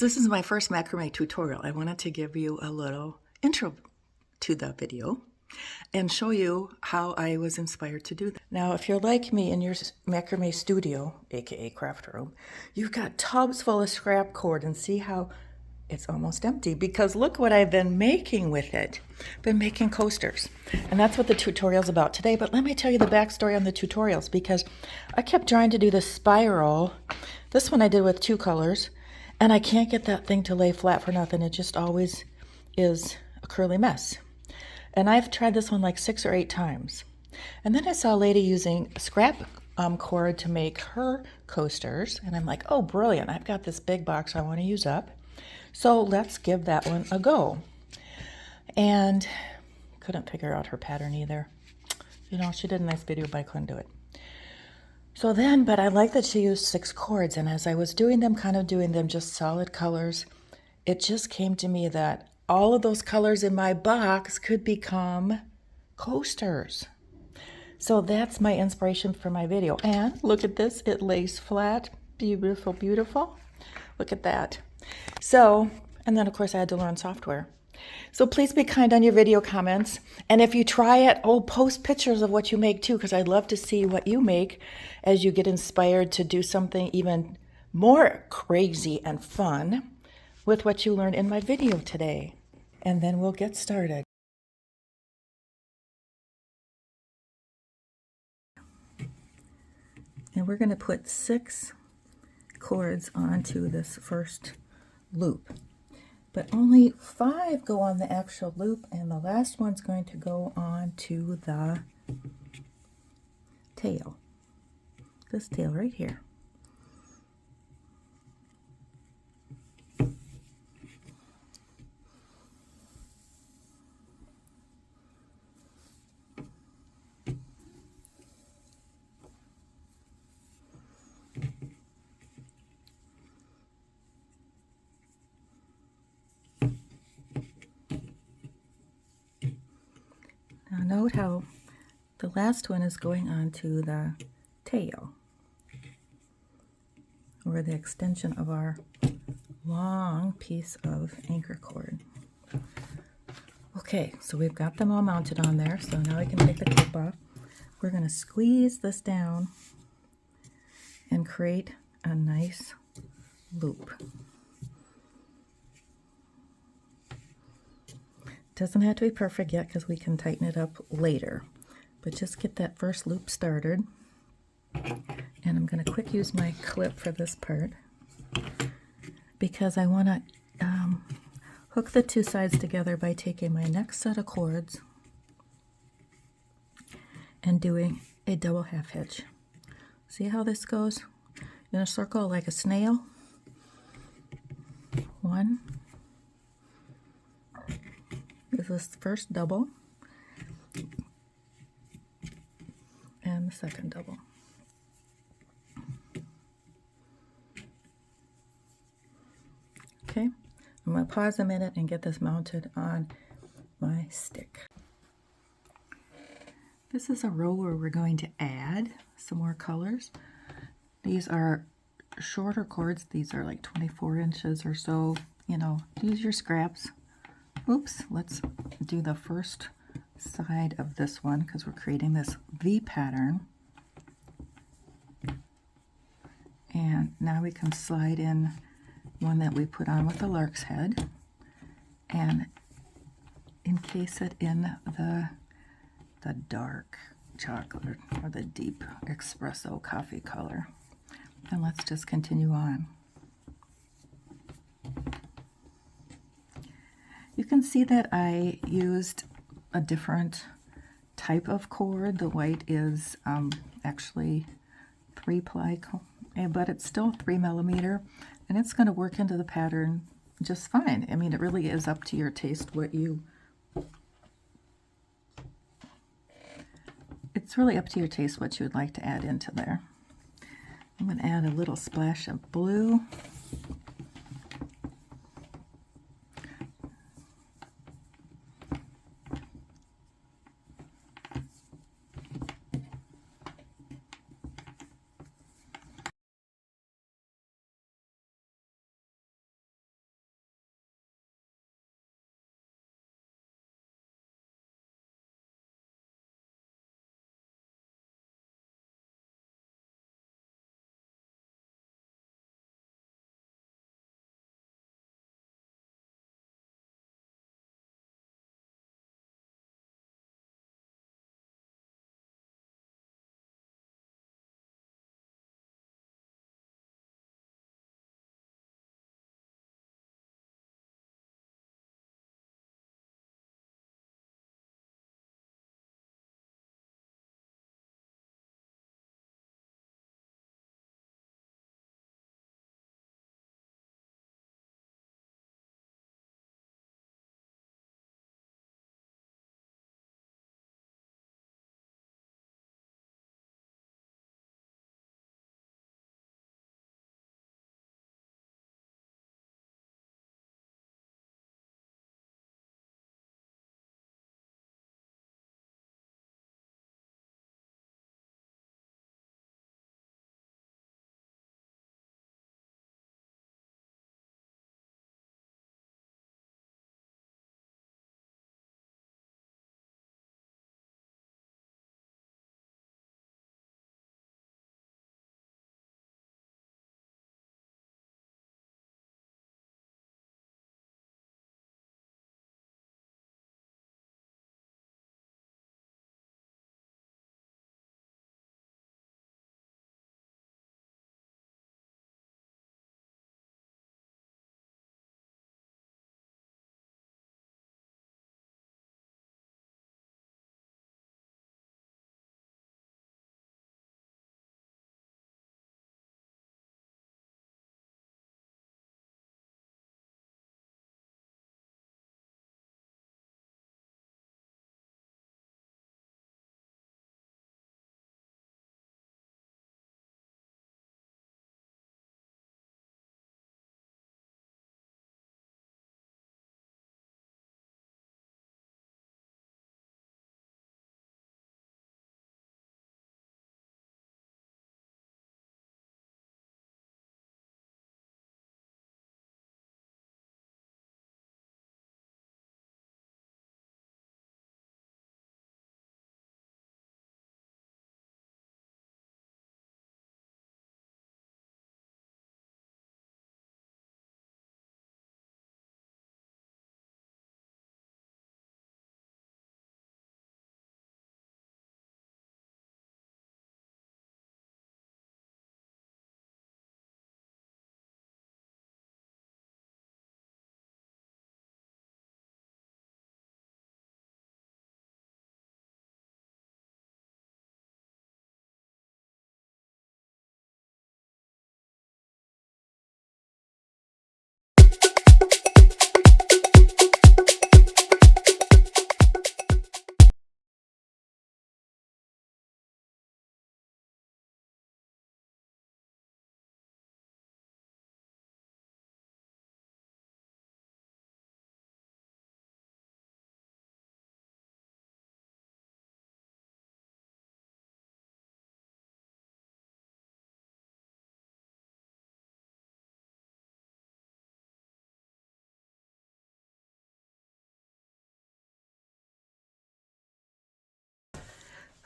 this is my first macrame tutorial, I wanted to give you a little intro to the video and show you how I was inspired to do that. Now, if you're like me in your macrame studio, aka craft room, you've got tubs full of scrap cord, and see how it's almost empty because look what I've been making with it. Been making coasters, and that's what the tutorial's about today. But let me tell you the backstory on the tutorials, because I kept trying to do the spiral. This one I did with 2 colors, and I can't get that thing to lay flat for nothing. It just always is a curly mess. And I've tried this one like 6 or 8 times. And then I saw a lady using scrap cord to make her coasters, and I'm like, oh, brilliant. I've got this big box I want to use up. So let's give that one a go. And couldn't figure out her pattern either. You know, she did a nice video, but I couldn't do it. So then, but I like that she used 6 cords, and as I was doing them, kind of doing them just solid colors, it just came to me that all of those colors in my box could become coasters. So that's my inspiration for my video. And look at this, it lays flat, beautiful, beautiful. Look at that. So, and then of course I had to learn software. So please be kind on your video comments. And if you try it, post pictures of what you make too, because I'd love to see what you make as you get inspired to do something even more crazy and fun with what you learned in my video today. And then we'll get started. And we're going to put 6 cords onto this first loop, but only 5 go on the actual loop, and the last one's going to go on to the tail, this tail right here. Now note how the last one is going on to the tail, or the extension of our long piece of anchor cord. Okay, so we've got them all mounted on there, so now we can take the clip off. We're going to squeeze this down and create a nice loop. Doesn't have to be perfect yet because we can tighten it up later, but just get that first loop started. And I'm going to quick use my clip for this part because I want to hook the 2 sides together by taking my next set of cords and doing a double half hitch. See how this goes? In a circle like a snail. 1. This is the first double, and the second double. Okay, I'm going to pause a minute and get this mounted on my stick. This is a row where we're going to add some more colors. These are shorter cords. These are like 24 inches or so. You know, use your scraps. Oops, let's do the first side of this one because we're creating this V pattern. And now we can slide in one that we put on with the lark's head and encase it in the dark chocolate or the deep espresso coffee color. And let's just continue on. You can see that I used a different type of cord. The white is actually 3-ply, but it's still 3mm, and it's going to work into the pattern just fine. I mean, it really is up to your taste what you... It's really up to your taste what you would like to add into there. I'm going to add a little splash of blue.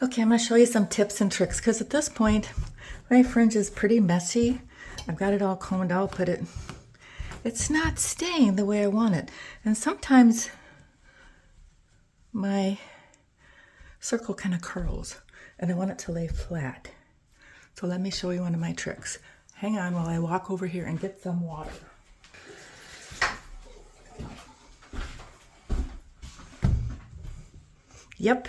Okay, I'm going to show you some tips and tricks because at this point my fringe is pretty messy. I've got it all combed out, but it's not staying the way I want it. And sometimes my circle kind of curls and I want it to lay flat. So let me show you one of my tricks. Hang on while I walk over here and get some water. Yep,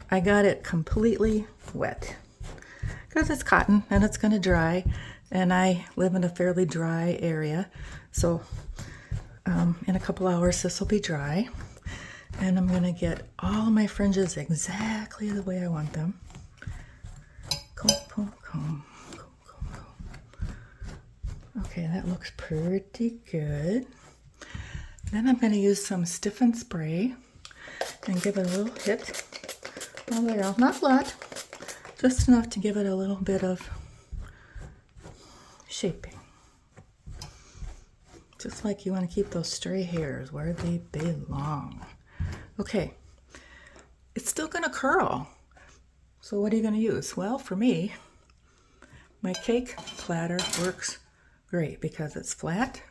I got it completely wet because it's cotton and it's going to dry, and I live in a fairly dry area, so in a couple hours this will be dry, and I'm going to get all my fringes exactly the way I want them. Comb, comb, comb, comb, comb, comb. Okay, that looks pretty good. Then I'm going to use some Stiffen spray and give it a little hit. Oh, there, not a lot, just enough to give it a little bit of shaping. Just like you want to keep those stray hairs where they belong. Okay, it's still going to curl. So what are you going to use? Well, for me, my cake platter works great because it's flat.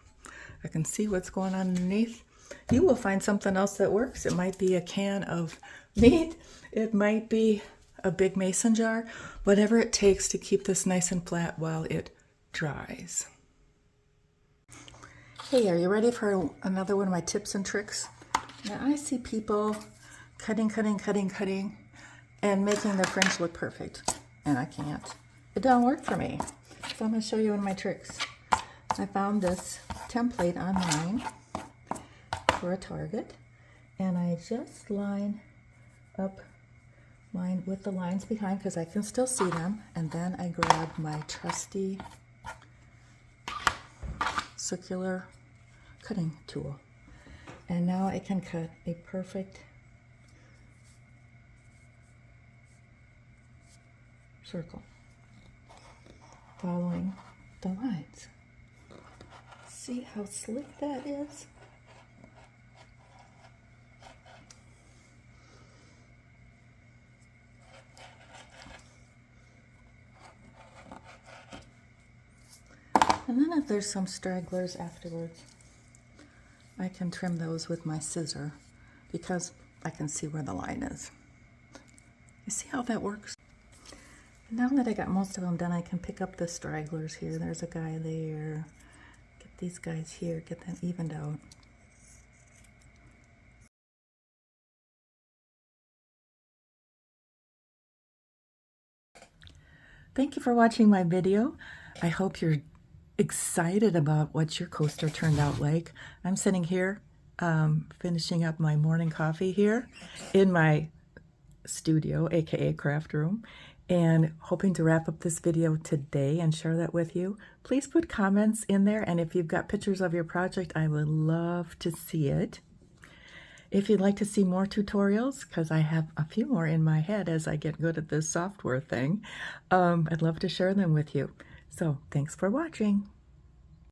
I can see what's going on underneath. You will find something else that works. It might be a can of meat. It might be a big mason jar. Whatever it takes to keep this nice and flat while it dries. Hey, are you ready for another one of my tips and tricks? Now I see people cutting, and making their fringe look perfect. And I can't. It don't work for me. So I'm going to show you one of my tricks. I found this template online for a target, and I just line up mine with the lines behind because I can still see them, and then I grab my trusty circular cutting tool, and now I can cut a perfect circle following the lines. See how slick that is? And then if there's some stragglers afterwards, I can trim those with my scissor because I can see where the line is. You see how that works? Now that I got most of them done, I can pick up the stragglers here. There's a guy there. Get these guys here, get them evened out. Thank you for watching my video. I hope you're excited about what your coaster turned out like. I'm sitting here finishing up my morning coffee here in my studio, aka craft room, and hoping to wrap up this video today and share that with you. Please put comments in there, and if you've got pictures of your project, I would love to see it. If you'd like to see more tutorials, because I have a few more in my head as I get good at this software thing, I'd love to share them with you. So thanks for watching.